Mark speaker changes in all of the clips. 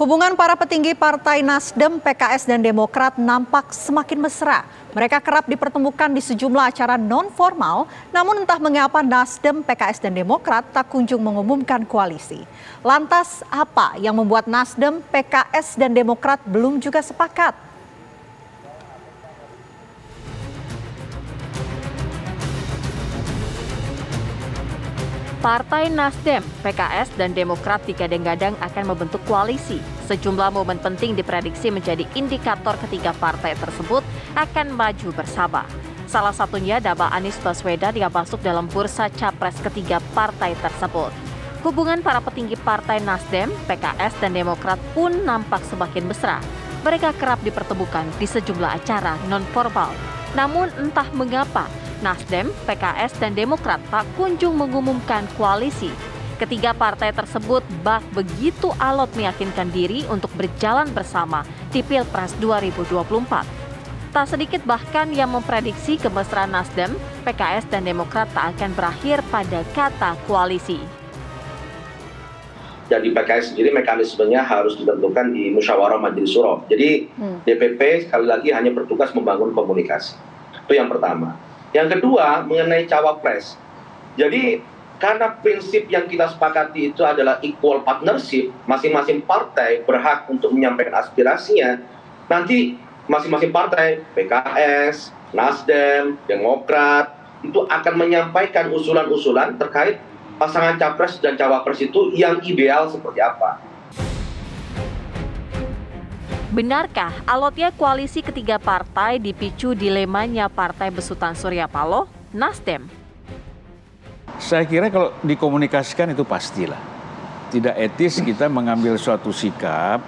Speaker 1: Hubungan para petinggi Partai Nasdem, PKS, dan Demokrat nampak semakin mesra. Mereka kerap dipertemukan di sejumlah acara non-formal, namun entah mengapa Nasdem, PKS, dan Demokrat tak kunjung mengumumkan koalisi. Lantas apa yang membuat Nasdem, PKS, dan Demokrat belum juga sepakat?
Speaker 2: Partai Nasdem, PKS, dan Demokrat digadang-gadang akan membentuk koalisi. Sejumlah momen penting diprediksi menjadi indikator ketiga partai tersebut akan maju bersama. Salah satunya nama Anies Baswedan yang masuk dalam bursa capres ketiga partai tersebut. Hubungan para petinggi Partai Nasdem, PKS, dan Demokrat pun nampak semakin mesra. Mereka kerap dipertemukan di sejumlah acara non-formal. Namun entah mengapa, Nasdem, PKS, dan Demokrat tak kunjung mengumumkan koalisi. Ketiga partai tersebut begitu alot meyakinkan diri untuk berjalan bersama di Pilpres 2024. Tak sedikit bahkan yang memprediksi kemesraan Nasdem, PKS, dan Demokrat tak akan berakhir pada kata koalisi.
Speaker 3: Jadi PKS sendiri mekanismenya harus ditentukan di musyawarah majelis syuro. Jadi DPP sekali lagi hanya bertugas membangun komunikasi. Itu yang pertama. Yang kedua, mengenai cawapres. Jadi, karena prinsip yang kita sepakati itu adalah equal partnership, masing-masing partai berhak untuk menyampaikan aspirasinya. Nanti masing-masing partai, PKS, Nasdem, Demokrat, itu akan menyampaikan usulan-usulan terkait pasangan capres dan cawapres itu yang ideal seperti apa.
Speaker 2: Benarkah alotnya koalisi ketiga partai dipicu dilemanya Partai Besutan Surya Paloh, Nasdem?
Speaker 4: Saya kira kalau dikomunikasikan itu pastilah. Tidak etis kita mengambil suatu sikap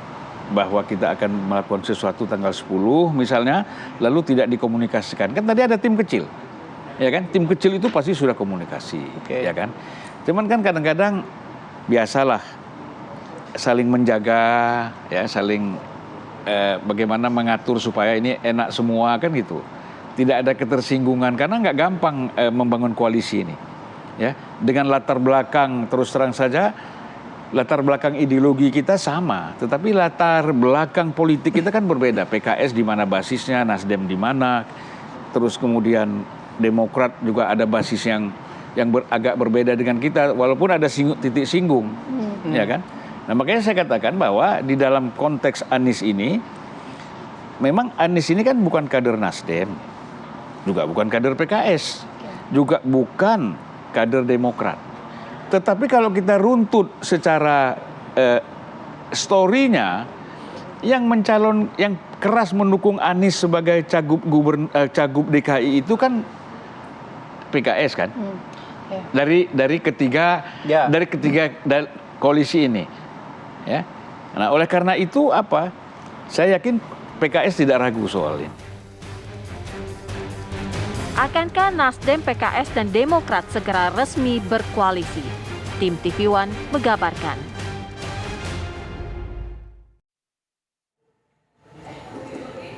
Speaker 4: bahwa kita akan melakukan sesuatu tanggal 10 misalnya, lalu tidak dikomunikasikan. Kan tadi ada tim kecil, ya kan? Tim kecil itu pasti sudah komunikasi, ya kan? Cuman kan kadang-kadang biasalah saling menjaga, ya saling bagaimana mengatur supaya ini enak semua kan gitu. Tidak ada ketersinggungan karena nggak gampang membangun koalisi ini. Ya, dengan latar belakang terus terang saja latar belakang ideologi kita sama, tetapi latar belakang politik kita kan berbeda. PKS di mana basisnya, Nasdem di mana, terus kemudian Demokrat juga ada basis yang agak berbeda dengan kita, walaupun ada titik singgung, ya kan? Nah makanya saya katakan bahwa di dalam konteks Anies ini, memang Anies ini kan bukan kader Nasdem, juga bukan kader PKS, juga bukan kader Demokrat. Tetapi kalau kita runtut secara story-nya, yang keras mendukung Anies sebagai cagup DKI itu kan PKS kan, dari ketiga koalisi ini. Ya. Nah, oleh karena itu saya yakin PKS tidak ragu soal ini.
Speaker 2: Akankah Nasdem, PKS, dan Demokrat segera resmi berkoalisi? Tim TV One mengabarkan.